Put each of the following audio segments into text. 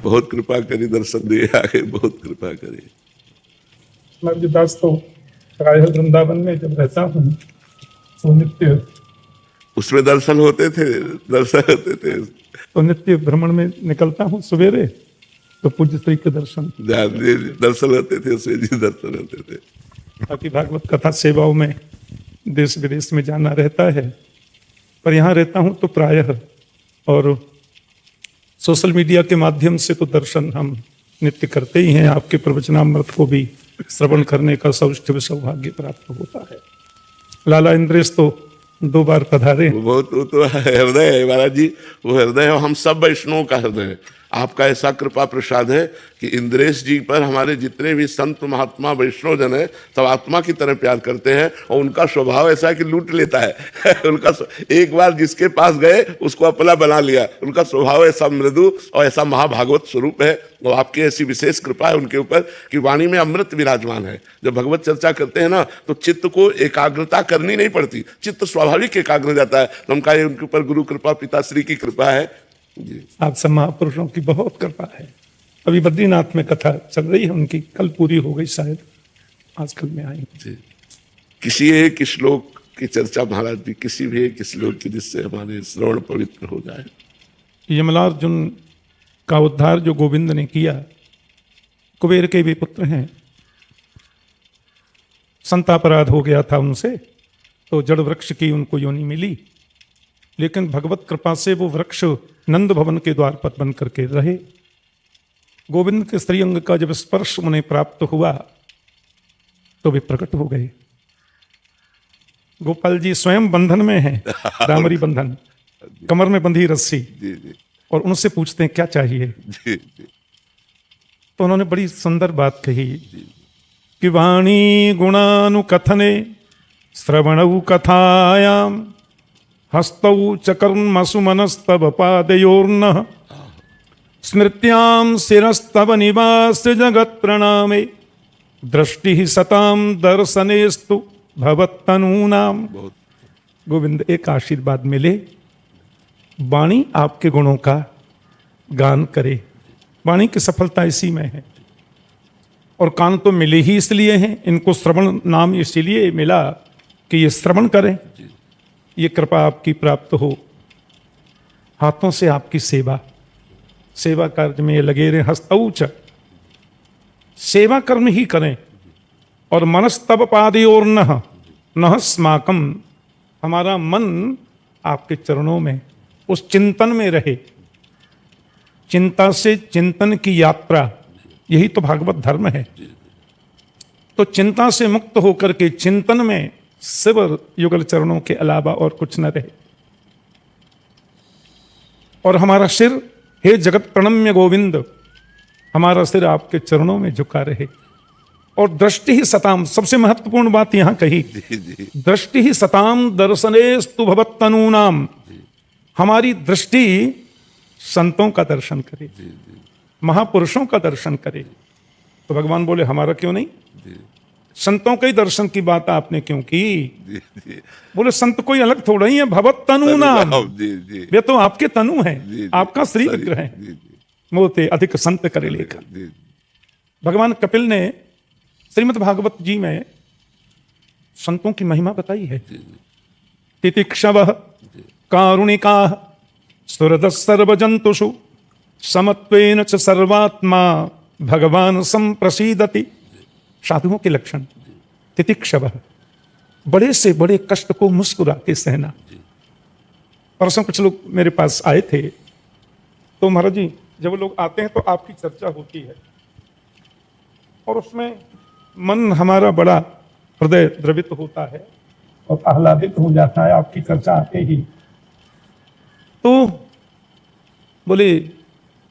बहुत कृपा करी, दर्शन दिए आगे, बहुत कृपा करी। मैं दास तो प्रायः वृंदावन में जब रहता हूँ तो नित्य उसमें दर्शन होते थे, दर्शन होते थे। तो नित्य भ्रमण में निकलता हूँ सवेरे, तो पूज्य श्री के दर्शन दर्शन होते थे, उसमें जी दर्शन होते थे। बाकी भागवत कथा सेवाओं में देश विदेश में जाना रहता है, पर यहाँ रहता हूँ तो प्रायः और सोशल मीडिया के माध्यम से तो दर्शन हम नित्य करते ही हैं। आपके प्रवचनामृत को भी श्रवण करने का सौभाग्य प्राप्त होता है। लाला इंद्रेश तो 2 बार पधारे। वो तो हृदय है महाराज जी, वो हृदय है, हम सब वैष्णवों का हृदय है। आपका ऐसा कृपा प्रसाद है कि इंद्रेश जी पर हमारे जितने भी संत महात्मा वैष्णव जन है सब आत्मा की तरह प्यार करते हैं, और उनका स्वभाव ऐसा है कि लूट लेता है उनका एक बार जिसके पास गए उसको अपना बना लिया। उनका स्वभाव ऐसा मृदु और ऐसा महाभागवत स्वरूप है, और आपकी ऐसी विशेष कृपा है उनके ऊपर कि वाणी में अमृत विराजमान है। जब भगवत चर्चा करते हैं ना तो चित्त को एकाग्रता करनी नहीं पड़ती, चित्त स्वाभाविक एकाग्र हो जाता है। तो हम कहा उनके ऊपर गुरु कृपा, पिताश्री की कृपा है जी। आप सब महापुरुषों की बहुत कृपा है। अभी बद्रीनाथ में कथा चल रही है उनकी, कल पूरी हो गई शायद, आजकल में आई जी। किसी एक श्लोक की चर्चा महाराज जी, किसी भी एक श्लोक की जिससे हमारे श्रवण पवित्र हो जाए। यमलार्जुन का उद्धार जो गोविंद ने किया, कुबेर के भी पुत्र हैं, संतापराध हो गया था उनसे, तो जड़ वृक्ष की उनको योनि मिली, लेकिन भगवत कृपा से वो वृक्ष नंद भवन के द्वार पर बन करके रहे। गोविंद के श्रीअंग का जब स्पर्श उन्हें प्राप्त हुआ तो वे प्रकट हो गए। गोपाल जी स्वयं बंधन में हैं, दामरी बंधन, कमर में बंधी रस्सी, और उनसे पूछते हैं क्या चाहिए। तो उन्होंने बड़ी सुंदर बात कही कि वाणी गुणानुकथने श्रवणौ कथायाम हस्तौ च कर्मसु मनस्तव पादयोर्नः स्मृत्यां शिरस्तव निवास जगत् प्रणामे दृष्टि सताम दर्शनेस्तु भवत्तनूनाम। गोविंद एक आशीर्वाद मिले, वाणी आपके गुणों का गान करे। वाणी की सफलता इसी में है, और कान तो मिले ही इसलिए हैं, इनको श्रवण नाम इसीलिए मिला कि ये श्रवण करें, ये कृपा आपकी प्राप्त हो। हाथों से आपकी सेवा कार्य में ये लगे रहे, हस्तौच सेवा कर्म ही करें, और मनस्तव पादयोर नह स्माकम, हमारा मन आपके चरणों में उस चिंतन में रहे। चिंता से चिंतन की यात्रा, यही तो भागवत धर्म है। तो चिंता से मुक्त होकर के चिंतन में शिव युगल चरणों के अलावा और कुछ न रहे। और हमारा सिर, हे जगत प्रणम्य गोविंद, हमारा सिर आपके चरणों में झुका रहे। और दृष्टि ही सताम, सबसे महत्वपूर्ण बात यहां कही, दृष्टि ही सताम दर्शनेस्तु भवत्तनूनाम, हमारी दृष्टि संतों का दर्शन करे, महापुरुषों का दर्शन करे। तो भगवान बोले हमारा क्यों नहीं, संतों के दर्शन की बात आपने क्यों की। बोले संत कोई अलग थोड़ा ही है, भवत्तनूनाम, वे तो आपके तनु हैं, आपका श्री विग्रह है। मोते अधिक संत करे लेखा। भगवान कपिल ने श्रीमद् भागवत जी में संतों की महिमा बताई है। तितिक्षवः कारुणिकाः सुहृदः सर्वजन्तुषु समत्वेन च सर्वात्मा भगवान संप्रसीदति। साधुओं के लक्षण, तितिक्षवः, बड़े से बड़े कष्ट को मुस्कुरा के सहना। परसों कुछ लोग मेरे पास आए थे, तो महाराज जी जब लोग आते हैं तो आपकी चर्चा होती है, और उसमें मन हमारा बड़ा हृदय द्रवित होता है और आह्लादित हो जाता है आपकी चर्चा आते ही। तो बोले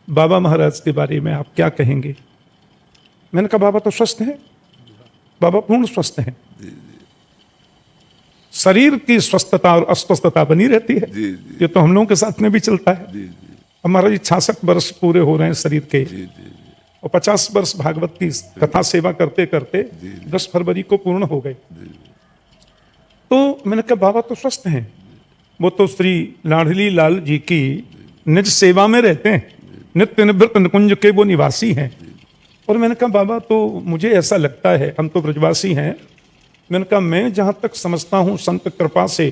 बाबा महाराज के बारे में आप क्या कहेंगे। मैंने कहा बाबा तो स्वस्थ हैं, बाबा पूर्ण स्वस्थ हैं। शरीर की स्वस्थता और अस्वस्थता बनी रहती है, ये तो हम लोगों के साथ में भी चलता है। हमारा जी 66 वर्ष पूरे हो रहे हैं शरीर के, और 50 वर्ष भागवत की कथा सेवा करते करते 10 फरवरी को पूर्ण हो गए। तो मैंने कहा बाबा तो स्वस्थ हैं, वो तो श्री लाडली लाल जी की निज सेवा में रहते हैं, नित्य निवृत्त निकुंज के वो निवासी हैं। और मैंने कहा बाबा तो मुझे ऐसा लगता है, हम तो ब्रजवासी हैं, मैंने कहा मैं जहां तक समझता हूं संत कृपा से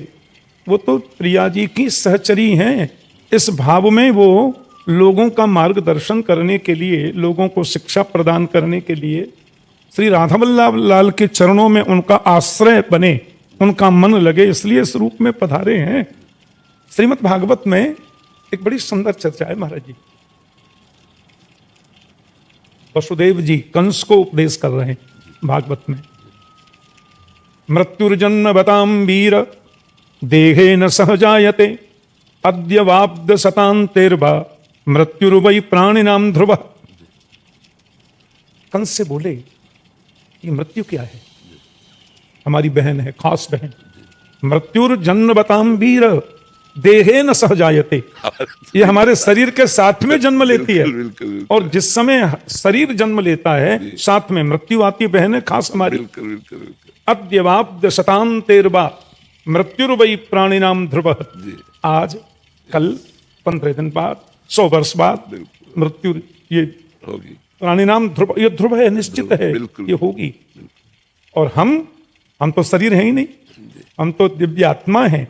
वो तो प्रिया जी की सहचरी हैं। इस भाव में वो लोगों का मार्गदर्शन करने के लिए, लोगों को शिक्षा प्रदान करने के लिए श्री राधावल्लभ लाल के चरणों में उनका आश्रय बने, उनका मन लगे, इसलिए इस रूप में पधारे हैं। श्रीमद् भागवत में एक बड़ी सुंदर चर्चा है महाराज जी। वसुदेव जी कंस को उपदेश कर रहे हैं भागवत में। मृत्युर्जन्म बताम वीर देहे न सहजायते अद्य वाब्द शतांतेर्वा मृत्युर्वै प्राणिनाम ध्रुव। कंस से बोले ये मृत्यु क्या है? हमारी बहन है, खास बहन। मृत्युर्जन्म बताम वीर देहे न सहजायते, ये हमारे शरीर के साथ में जन्म लेती है। और जिस समय शरीर जन्म लेता है साथ में मृत्यु आती है। बहन है खास हमारी। अद्यवाब्द शतांतेर्वा मृत्युर्वै प्राणिनाम ध्रुव। आज कल 15 दिन बाद 100 वर्ष बाद मृत्यु ये होगी। प्राणिनाम ध्रुव, ये ध्रुव है, निश्चित है, ये होगी। और हम तो शरीर है ही नहीं, हम तो दिव्य आत्मा है।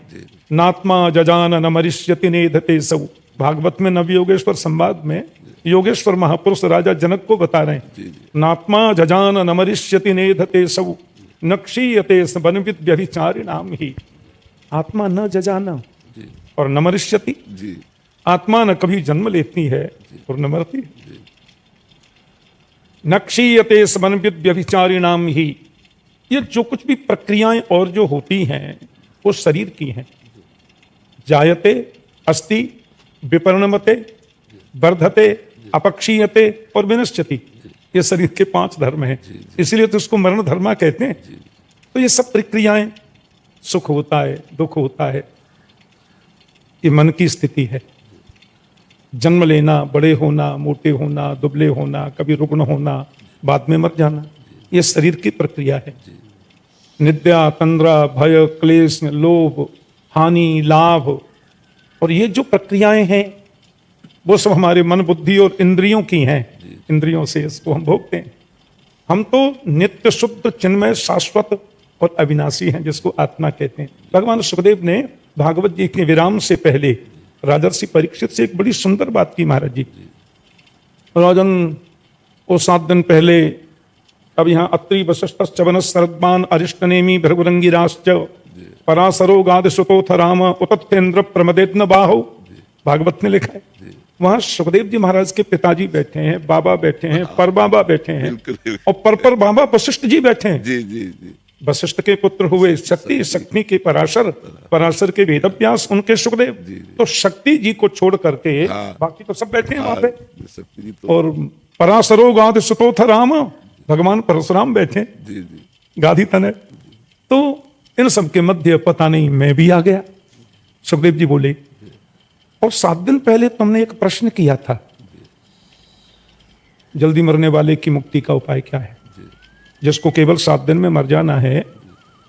नात्मा जजान न मरिष्यति नेधते सब। भागवत में नव योगेश्वर संवाद में योगेश्वर महापुरुष राजा जनक को बता रहे हैं, नात्मा जजान न मरिष्यति नेधते सब नक्षीयते वनविद व्यभिचारिणाम ही। आत्मा न जजाना और न मरिष्यति, आत्मा न कभी जन्म लेती है और न मरती है। नक्षीयते वनविद व्यभिचारिणाम ही। ये जो कुछ भी प्रक्रियाएं और जो होती हैं वो शरीर की हैं। जायते अस्ति विपरिणमते वर्धते अपक्षीयते और विनश्यति, ये शरीर के 5 धर्म हैं। इसलिए तो उसको मरण धर्मा कहते हैं। तो ये सब प्रक्रियाएं, सुख होता है, दुख होता है, ये मन की स्थिति है। जन्म लेना, बड़े होना, मोटे होना, दुबले होना, कभी रुग्ण होना, बाद में मर जाना, ये शरीर की प्रक्रिया है। निद्रा, तंद्रा, भय, क्लेश, लोभ, हानि, लाभ, और ये जो प्रक्रियाएं हैं वो सब हमारे मन, बुद्धि और इंद्रियों की हैं। इंद्रियों से इसको हम भोगते हैं। हम तो नित्य शुद्ध चिन्मय शाश्वत और अविनाशी हैं, जिसको आत्मा कहते हैं। भगवान सुखदेव ने भागवत जी के विराम से पहले राजर्षि परीक्षित से एक बड़ी सुंदर बात की महाराज जी। राजन, वो 7 दिन पहले अब यहाँ अत्रि वशिष्ठ च्यवन शरद्मान अरिष्टनेमी भृगुरंगी राश्च पराशरो गाद सुतोथ राम उतत्तेन्द्र प्रमदेत्न बाहो, भागवत में लिखा है। वहां सुखदेव जी महाराज के पिताजी बैठे हैं, बाबा बैठे हैं, पर बाबा बैठे हैं, और पर बाबा वशिष्ठ जी बैठे हैं। जी जी जी। वशिष्ठ के पुत्र हुए शक्ति, शक्ति के पराशर, पराशर के वेदव्यास, उनके सुखदेव। तो शक्ति जी को छोड़ करके बाकी तो सब बैठे हैं वहां पे। और पराशरो गाद सुतोथ राम, भगवान परशुराम बैठे गाधी तने। तो इन सबके मध्य पता नहीं मैं भी आ गया। सुखदेव जी बोले, और 7 दिन पहले तुमने एक प्रश्न किया था, जल्दी मरने वाले की मुक्ति का उपाय क्या है? जिसको केवल 7 दिन में मर जाना है,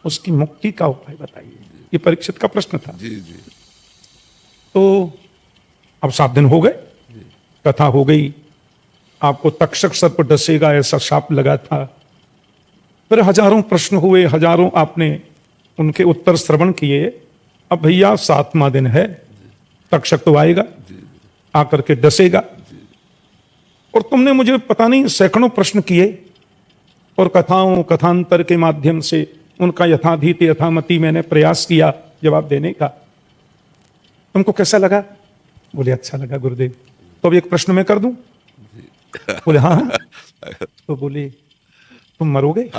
उसकी मुक्ति का उपाय बताइए। ये परीक्षित का प्रश्न था। तो अब 7 दिन हो गए, कथा हो गई, आपको तक्षक सर्प डसेगा ऐसा शाप लगा था। फिर हजारों प्रश्न हुए, हजारों आपने उनके उत्तर श्रवण किए। अब भैया 7वां दिन है, तक्षक तो आएगा, आकर के डसेगा। और तुमने मुझे पता नहीं सैकड़ों प्रश्न किए, और कथाओं कथांतर के माध्यम से उनका यथाधीत यथामति मैंने प्रयास किया जवाब देने का। तुमको कैसा लगा? बोले अच्छा लगा गुरुदेव। तो अब एक प्रश्न मैं कर दूं? बोले हाँ। तो बोले तुम मरोगे?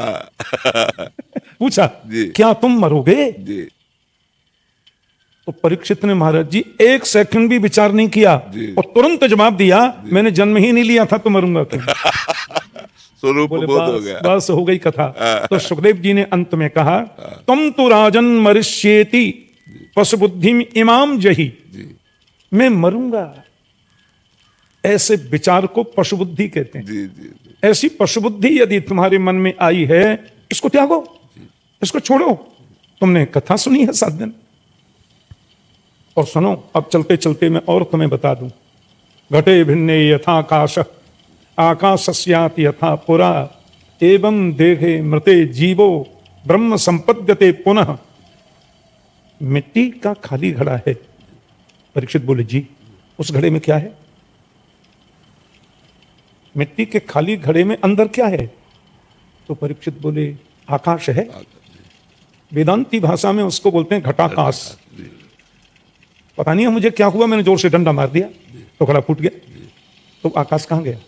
पूछा क्या तुम मरोगे? तो परीक्षित ने महाराज जी 1 सेकंड भी विचार नहीं किया और तुरंत जवाब दिया, मैंने जन्म ही नहीं लिया था तो मरूंगा क्यों? स्वरूप बोध हो गया। बस हो गई कथा। तो सुखदेव जी ने अंत में कहा, तुम तो राजन मरिष्येति पशुबुद्धिम इमाम जही। मैं मरूंगा, ऐसे विचार को पशुबुद्धि कहते हैं। ऐसी पशुबुद्धि यदि तुम्हारे मन में आई है, इसको त्यागो, इसको छोड़ो। तुमने कथा सुनी है 7 दिन, और सुनो अब चलते चलते मैं और तुम्हें बता दूं। घटे भिन्ने यथाकाश आकाशस्याति यथा पुरा एवं देहे मृते जीवो ब्रह्म संपद्यते पुनः। मिट्टी का खाली घड़ा है। परीक्षित बोले जी उस घड़े में क्या है? मिट्टी के खाली घड़े में अंदर क्या है? तो परीक्षित बोले आकाश है। वेदांती भाषा में उसको बोलते हैं घटाकाश। पता नहीं है मुझे क्या हुआ, मैंने जोर से डंडा मार दिया तो घड़ा फूट गया। तो आकाश कहां गया?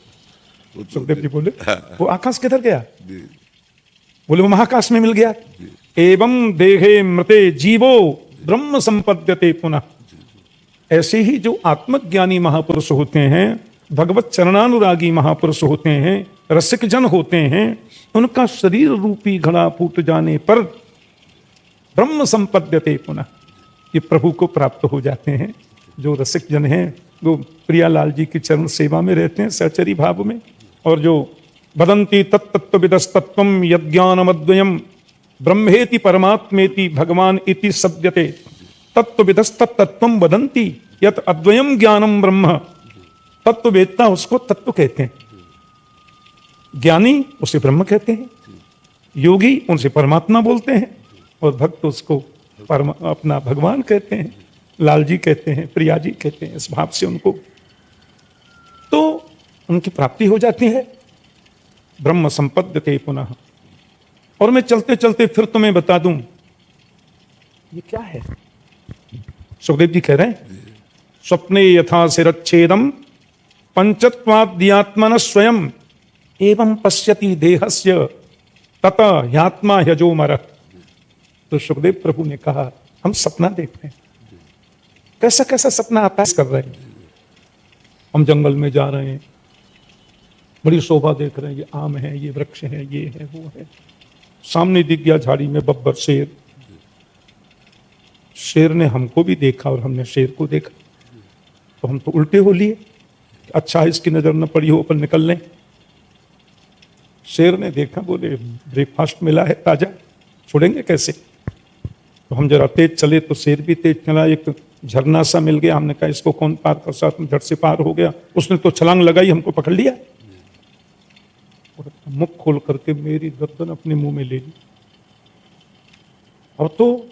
सुखदेव जी बोले वो आकाश किधर गया? बोले वो महाकाश में मिल गया। एवं देहे मृते जीवो ब्रह्म संपद्यते पुनः। ऐसे ही जो आत्मज्ञानी महापुरुष होते हैं, भगवत चरणानुरागी महापुरुष होते हैं, रसिक जन होते हैं, उनका शरीर रूपी घड़ा फूट जाने पर ब्रह्म संपद्यते पुनः, ये प्रभु को प्राप्त हो जाते हैं। जो रसिक जन हैं वो प्रियालाल जी की चरण सेवा में रहते हैं सहचरी भाव में, और जो वदन्ति तत्तत्त्वविदस्तत्त्वं यज्ञानमद्वयम् ब्रह्मेति परमात्मेति भगवान इति सद्यते तत्त्वविदस्तत्तत्त्वं वदन्ति यत् अद्वयम् ज्ञानम ब्रह्म। तत्ववेत्ता उसको तत्व कहते हैं, ज्ञानी उसे ब्रह्म कहते हैं, योगी उनसे परमात्मा बोलते हैं, और भक्त उसको अपना भगवान कहते हैं, लाल जी कहते हैं, प्रिया जी कहते हैं। इस भाव से उनको तो उनकी प्राप्ति हो जाती है। ब्रह्म संपद्यते पुनः। और मैं चलते चलते फिर तुम्हें बता दूं ये क्या है। सुखदेव जी कह रहे हैं स्वप्ने यथा शिरच्छेदम पंचत्वाद्यात्मन स्वयं एवं पश्यति देहस्य तत ह्यात्मा ह्यजोमर। तो सुखदेव प्रभु ने कहा हम सपना देखते हैं। कैसा कैसा सपना आता है कर रहे हैं। हम जंगल में जा रहे हैं, बड़ी शोभा देख रहे हैं, ये आम है, ये वृक्ष है, ये है, वो है। सामने दिख गया झाड़ी में बब्बर शेर। शेर ने हमको भी देखा और हमने शेर को देखा, तो हम तो उल्टे हो लिए। अच्छा इसकी नजर न पड़ी हो, अपन निकल लें। शेर ने देखा, बोले ब्रेकफास्ट मिला है ताजा, छोड़ेंगे कैसे। तो हम जरा तेज चले तो शेर भी तेज चला। एक झरना सा मिल गया, हमने कहा इसको कौन पार कर सकता, झट से पार हो गया। उसने तो छलांग लगाई, हमको पकड़ लिया और मुख खोल करके मेरी गर्दन अपने मुंह में ले ली। और तो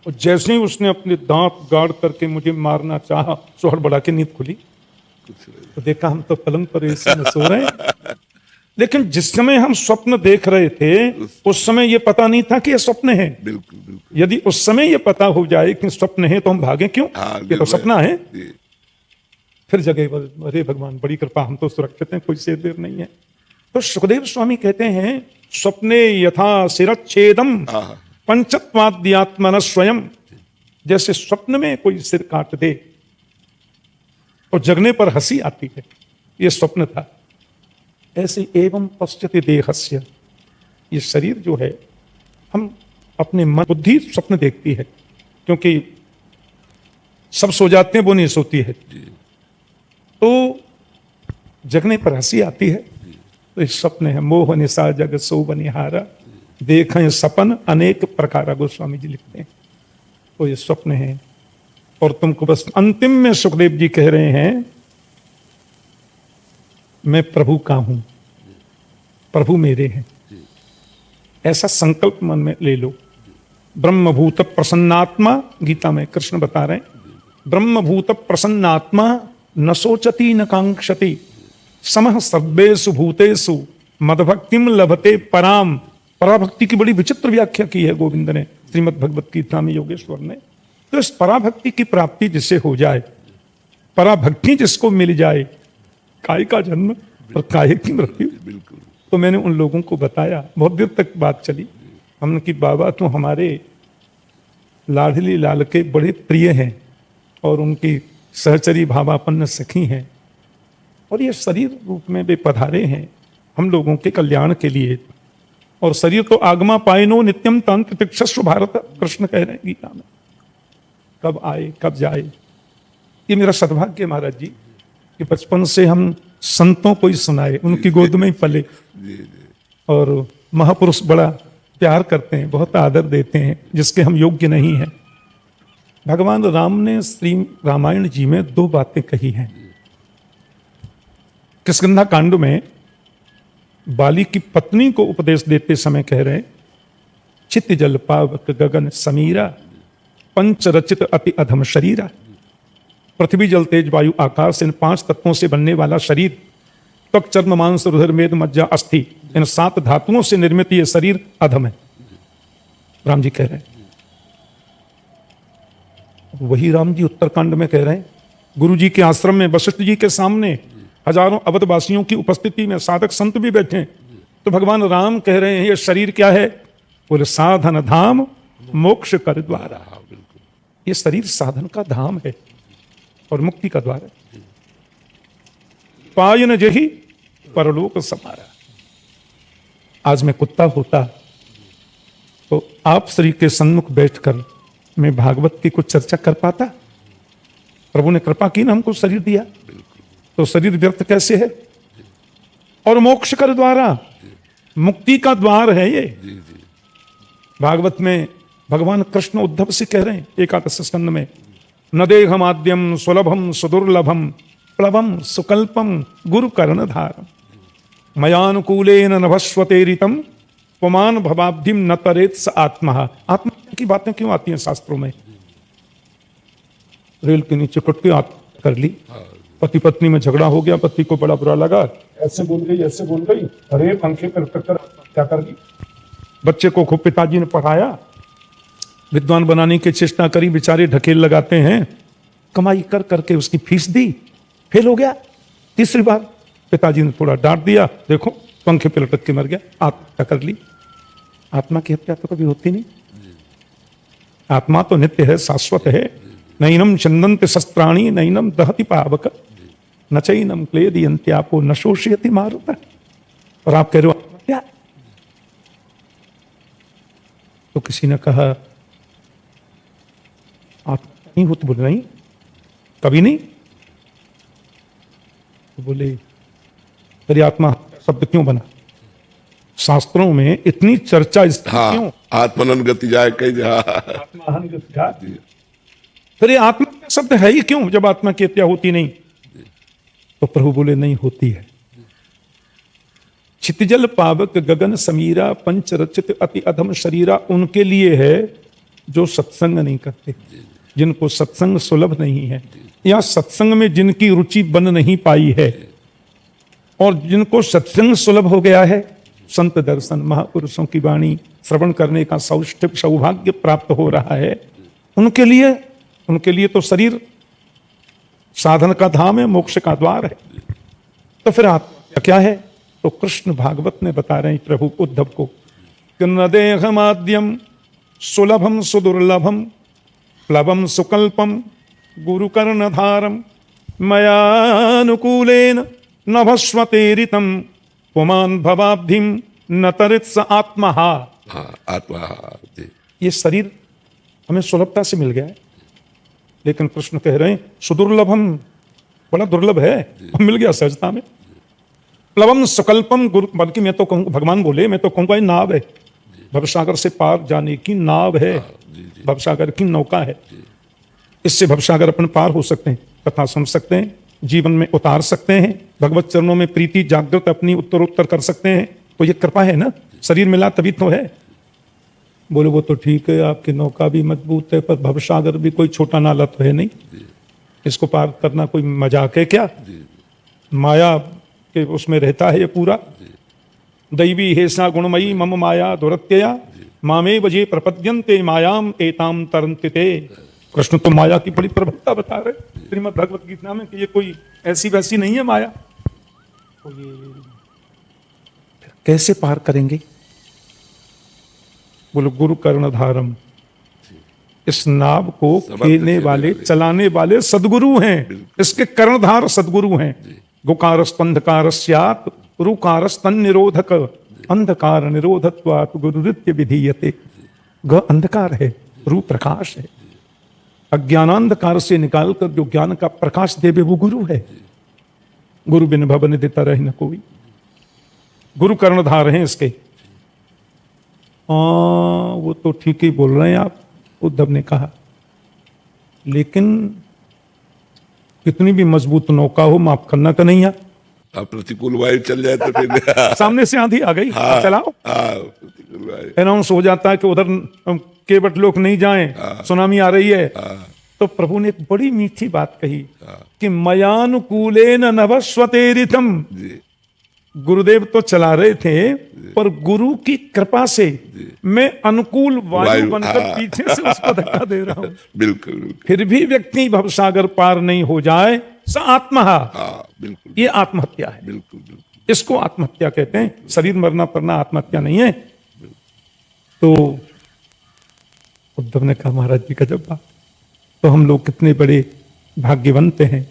जैसे ही उसने अपने दांत गाड़ करके मुझे मारना चाहा, सो हड़बड़ा के नींद खुली। तो देखा हम तो पलंग पर ऐसे में सो रहे हैं। लेकिन जिस समय हम स्वप्न देख रहे थे उस समय ये पता नहीं था कि ये स्वप्न है। बिल्कुल बिल्कुल। यदि उस समय ये पता हो जाए कि स्वप्न है तो हम भागे क्यों? ये तो सपना है। फिर जगह अरे भगवान बड़ी कृपा, हम तो सुरक्षित हैं, कोई शेर वेर नहीं है। तो सुखदेव स्वामी कहते हैं स्वप्ने यथा शिरच्छेदम पंचत्वाद्यात्मन स्वयं। जैसे स्वप्न में कोई सिर काट दे और जगने पर हंसी आती है, ये स्वप्न था। ऐसे एवं पश्यति देहस्य, ये शरीर जो है, हम अपने मन बुद्धि स्वप्न देखती है, क्योंकि सब सो जाते हैं, वो नहीं सोती है। तो जगने पर हंसी आती है, तो इस स्वप्न है। मोह निशा जग सो बनिहारा देखें सपन अनेक प्रकार। गोस्वामी जी लिखते हैं। तो ये स्वप्न है। और तुमको बस अंतिम में सुखदेव जी कह रहे हैं मैं प्रभु का हूं, प्रभु मेरे हैं, ऐसा संकल्प मन में ले लो। ब्रह्मभूत प्रसन्नात्मा, गीता में कृष्ण बता रहे हैं, ब्रह्मभूत प्रसन्नात्मा न सोचती न कांक्षति समः सर्वेषु भूतेषु मदभक्तिम लभते पराम। पराभक्ति की बड़ी विचित्र व्याख्या की है गोविंद ने श्रीमद् भगवत गीता में, योगेश्वर ने। तो इस पराभक्ति की प्राप्ति जिससे हो जाए, पराभक्ति जिसको मिल जाए, काय का जन्म और काय की मृत्यु। तो मैंने उन लोगों को बताया, बहुत देर तक बात चली। हमने कि बाबा तो हमारे लाडली लाल के बड़े प्रिय हैं और उनकी सहचरी भावापन्न सखी हैं, और ये शरीर रूप में वे पधारे हैं हम लोगों के कल्याण के लिए। और शरीर तो आगमा पायनो नित्यम तंत्र तिक्षस्व भारत, कृष्ण कह रहे हैं गीता में। कब आए कब जाए। ये मेरा सद्भाग्य महाराज जी कि बचपन से हम संतों को ही सुनाए, उनकी गोद में ही पले, और महापुरुष बड़ा प्यार करते हैं, बहुत आदर देते हैं, जिसके हम योग्य नहीं हैं। भगवान राम ने श्री रामायण जी में 2 बातें कही हैं। किष्किंधा कांड में बाली की पत्नी को उपदेश देते समय कह रहे हैं, चित्त जल पावक गगन समीरा, पंच रचित अति अधम शरीरा। पृथ्वी जल तेज वायु आकाश, इन 5 तत्वों से बनने वाला शरीर, त्वक चर्म मांस रुधिर मेद मज्जा अस्थि, इन 7 धातुओं से निर्मित यह शरीर अधम है। राम जी कह रहे हैं। वही राम जी उत्तरकांड में कह रहे हैं, गुरु जी के आश्रम में वशिष्ठ जी के सामने हजारों अवधवासियों की उपस्थिति में साधक संत भी बैठे हैं, तो भगवान राम कह रहे हैं, ये शरीर क्या है? बोले साधन धाम मोक्ष कर द्वारा। ये शरीर साधन का धाम है और मुक्ति का द्वार है। पायन जही परलोक समारा। आज मैं कुत्ता होता तो आप श्री के सन्मुख बैठकर मैं भागवत की कुछ चर्चा कर पाता? प्रभु ने कृपा की ना, हमको शरीर दिया, तो शरीर व्यर्थ कैसे है? और मोक्ष कर द्वारा, मुक्ति का द्वार है ये। भागवत में भगवान कृष्ण उद्धव से कह रहे हैं एकादश स्कंद में, न देहमाद्यम सुलभम सुदुर्लभम प्लवम सुकल्पम गुरु कर्णधारम मयानुकूलेन नभस्वते ऋतम पुमान भवाब्धिम न तरेत स आत्मा। आत्मा की बातें क्यों आती हैं शास्त्रों में? रेल के नीचे कुट के कर ली, पति पत्नी में झगड़ा हो गया, पति को बड़ा बुरा लगा, ऐसे बोल गई ऐसे बोल गई, अरे पंखे पर टक्कर क्या कर दी। बच्चे को खूब पिताजी ने पढ़ाया, विद्वान बनाने की चेष्टा करी, बेचारे ढकेल लगाते हैं, कमाई कर करके उसकी फीस दी, फेल हो गया। तीसरी बार पिताजी ने थोड़ा डांट दिया, देखो पंखे पे लटक के मर गया, आत्महत्या कर ली। आत्मा की हत्या तो कभी होती नहीं। आत्मा तो नित्य है, शाश्वत है। नैनम चंदंत शस्त्राणी नैनम दहति पावक न चैनम क्लेदयन्त्यापो न शोषयति मारुतः। और आप कह रहे हो आत्महत्या? तो किसी ने कहा आत्महत्या नहीं होती, बोले नहीं, कभी नहीं। तो बोले तेरी आत्मा शब्द क्यों बना? शास्त्रों में इतनी चर्चा क्यों? आत्मनन गति जाए कहीं जा, आत्माहन गति जाए। फिर ये आत्मा शब्द है ही क्यों जब आत्मा की हत्या होती नहीं? तो प्रभु बोले नहीं होती है। छितजल पावक गगन समीरा पंच रचित अति अधम शरीरा उनके लिए है जो सत्संग नहीं करते, जिनको सत्संग सुलभ नहीं है, या सत्संग में जिनकी रुचि बन नहीं पाई है। और जिनको सत्संग सुलभ हो गया है, संत दर्शन महापुरुषों की वाणी श्रवण करने का सौभाग्य प्राप्त हो रहा है, उनके लिए तो शरीर साधन का धाम है, मोक्ष का द्वार है। तो फिर आत्मा क्या है? तो कृष्ण भागवत में बता रहे हैं प्रभु उद्धव को, न देहमाद्यम सुलभम सुदुर्लभम प्लवम सुकल्पम गुरु कर्णधारम मयानुकूलेन नभस्वते ऋतम पुमान भवाब्धिम न तरित स आत्मा। आत्मा ये शरीर हमें सुलभता से मिल गया है, लेकिन कृष्ण कह रहे हैं सुदुर्लभम, बड़ा दुर्लभ है, हम मिल गया सहजता में। प्लवम सुकल्पम गुरु, बल्कि मैं तो कहूँ, भगवान बोले मैं तो कहूँगा ये नाव है, भवसागर से पार जाने की नाव है, भवसागर की नौका है। इससे भवसागर अपन पार हो सकते हैं, कथा सुन सकते हैं, जीवन में उतार सकते हैं, भगवत चरणों में प्रीति जागृत अपनी उत्तरोत्तर कर सकते हैं। तो ये कृपा है ना, शरीर मिला तभी तो है। बोले वो तो ठीक है, आपकी नौका भी मजबूत है, पर भवसागर भी कोई छोटा नाला तो है नहीं, इसको पार करना कोई मजाक है क्या? माया के उसमें रहता है ये पूरा। दैवी हेसा गुणमयी मम माया दुरत्यया मामे वजे प्रपद्यन्ते मायाम एताम तरन्ते। कृष्ण तो माया की बड़ी प्रबलता बता रहे श्रीमद् भगवत गीता में कि ये कोई ऐसी वैसी नहीं है माया। तो ये कैसे पार करेंगे? बोलो गुरु कर्णधारम, इस नाव को खेलने वाले चलाने वाले सदगुरु हैं, इसके कर्णधार सदगुरु हैं। गुकारस्तंधकारस्यात् रुकारस्तन निरोधक अंधकार निरोधत्वात् गुरुरित्य विधीयते। ग अंधकार है, रू प्रकाश है, अज्ञानांधकार से निकालकर जो ज्ञान का प्रकाश देवे वो गुरु है। गुरु बिन भवन देता रहे न कोई, गुरु कर्णधार हैं इसके। वो तो ठीक ही बोल रहे हैं आप, उद्धव ने कहा, लेकिन कितनी भी मजबूत नौका हो, माफ करना कन्हैया, अब प्रतिकूल वायु चल जाए तो फिर सामने से आंधी आ गई, हाँ, चलाओ, हाँ, प्रतिकूल वायु, अनाउंस हो जाता है कि उधर केवट लोग नहीं जाएं, सुनामी आ रही है। तो प्रभु ने एक बड़ी मीठी बात कही कि मयानुकूलेन नभस्वतेरितम। जी, गुरुदेव तो चला रहे थे, पर गुरु की कृपा से मैं अनुकूल वायु बनकर पीछे से उसको धक्का दे रहा हूं। बिल्कुल बिल्कुल, फिर भी व्यक्ति भवसागर पार नहीं हो जाए, स आत्महा, हाँ बिल्कुल, ये आत्महत्या है। बिल्कुल बिल्कुल, इसको आत्महत्या कहते हैं। शरीर मरना पड़ना आत्महत्या नहीं है। तो उद्धव ने कहा, महाराज जी का जब बात, तो हम लोग कितने बड़े भाग्यवंत हैं।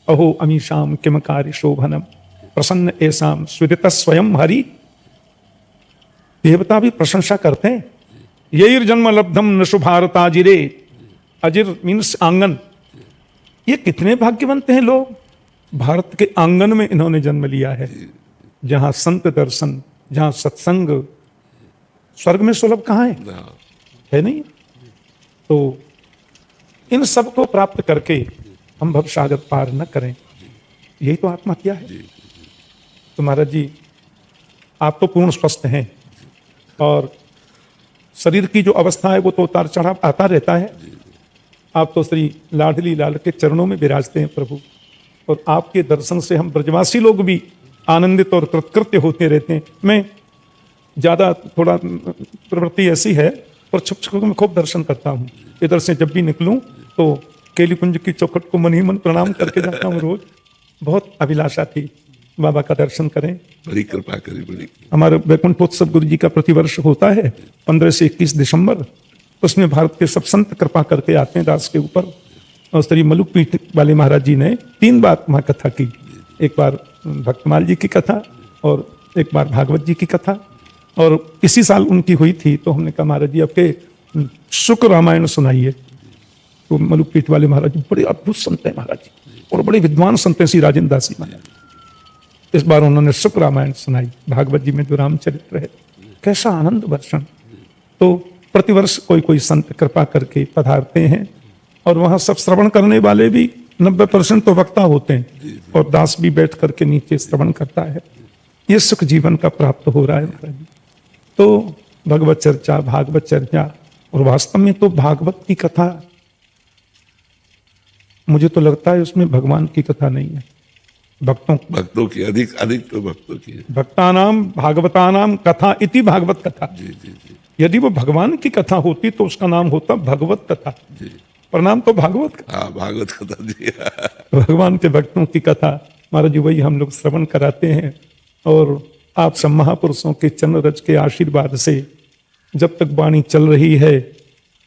अहो अमीशाम किम कार्य शोभनम प्रसन्न ऐसाम स्विदित स्वयं हरि। देवता भी प्रशंसा करते हैं। यही जन्म लब्धम नशु भारताजिरे, अजिर मीन्स आंगन। ये कितने भाग्यवंत हैं लोग, भारत के आंगन में इन्होंने जन्म लिया है, जहां संत दर्शन, जहां सत्संग। स्वर्ग में सुलभ कहाँ है नहीं। तो इन सब को प्राप्त करके हम भवसागर पार न करें, यही तो आत्महत्या है। तो महाराज जी, आप तो पूर्ण स्वस्थ हैं और शरीर की जो अवस्था है वो तो उतार चढ़ाव आता रहता है। आप तो श्री लाडली लाल के चरणों में विराजते हैं प्रभु, और आपके दर्शन से हम ब्रजवासी लोग भी आनंदित और कृतकृत्य होते रहते हैं। मैं ज़्यादा थोड़ा प्रवृत्ति ऐसी है, और छुप छुप में खूब दर्शन करता हूँ। इधर से जब भी निकलूं तो केली कुंज की चौखट को मन ही मन प्रणाम करके जाता हूँ रोज। बहुत अभिलाषा थी बाबा का दर्शन करें। बड़ी कृपा करी, बड़ी। हमारे वैकुंठोत्सव गुरु जी का प्रतिवर्ष होता है 15 से 21 दिसंबर। उसमें भारत के सब संत कृपा करके आते हैं दास के ऊपर। और श्री मलुक पीठ वाले महाराज जी ने 3 बार वहाँ कथा की। एक बार भक्तमाल जी की कथा, और एक बार भागवत जी की कथा, और इसी साल उनकी हुई थी। तो हमने कहा, महाराज जी आपके शुक्र रामायण सुनाइए। तो मलुक पीठ वाले महाराज जी बड़े अद्भुत संत हैं महाराज जी, और बड़े विद्वान संत हैं श्री राजेंद्र दास जी महाराज। इस बार उन्होंने शुक्र रामायण सुनाई। भागवत जी में जो रामचरित्र है, कैसा आनंद वर्षण। तो प्रतिवर्ष कोई कोई संत कृपा करके पधारते हैं, और वहां सब श्रवण करने वाले भी 90% तो वक्ता होते हैं, और दास भी बैठ करके नीचे श्रवण करता है। ये सुख जीवन का प्राप्त हो रहा है महाराज जी। तो भगवत चर्चा, भागवत चर्चा, और वास्तव में तो भागवत की कथा, मुझे तो लगता है उसमें भगवान की कथा नहीं है, भक्तों की, अधिक अधिक तो भक्तों की है। भक्तानाम भागवतानाम कथा इति भागवत कथा। जी जी जी, यदि वो भगवान की कथा होती तो उसका नाम होता भगवत कथा। प्रणाम तो भागवत कथा। हाँ, भागवत कथा जी। भगवान के भक्तों की कथा महाराज जी वही हम लोग श्रवण कराते हैं। और आप सब महापुरुषों के चरण रज के आशीर्वाद से जब तक वाणी चल रही है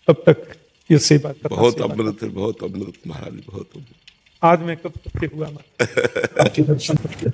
तब तक ये सेवा कथा, बहुत अमृत है, बहुत अमृत महाराज, बहुत अमृत। आज मैं कब तक हुआ आपके दर्शन करके।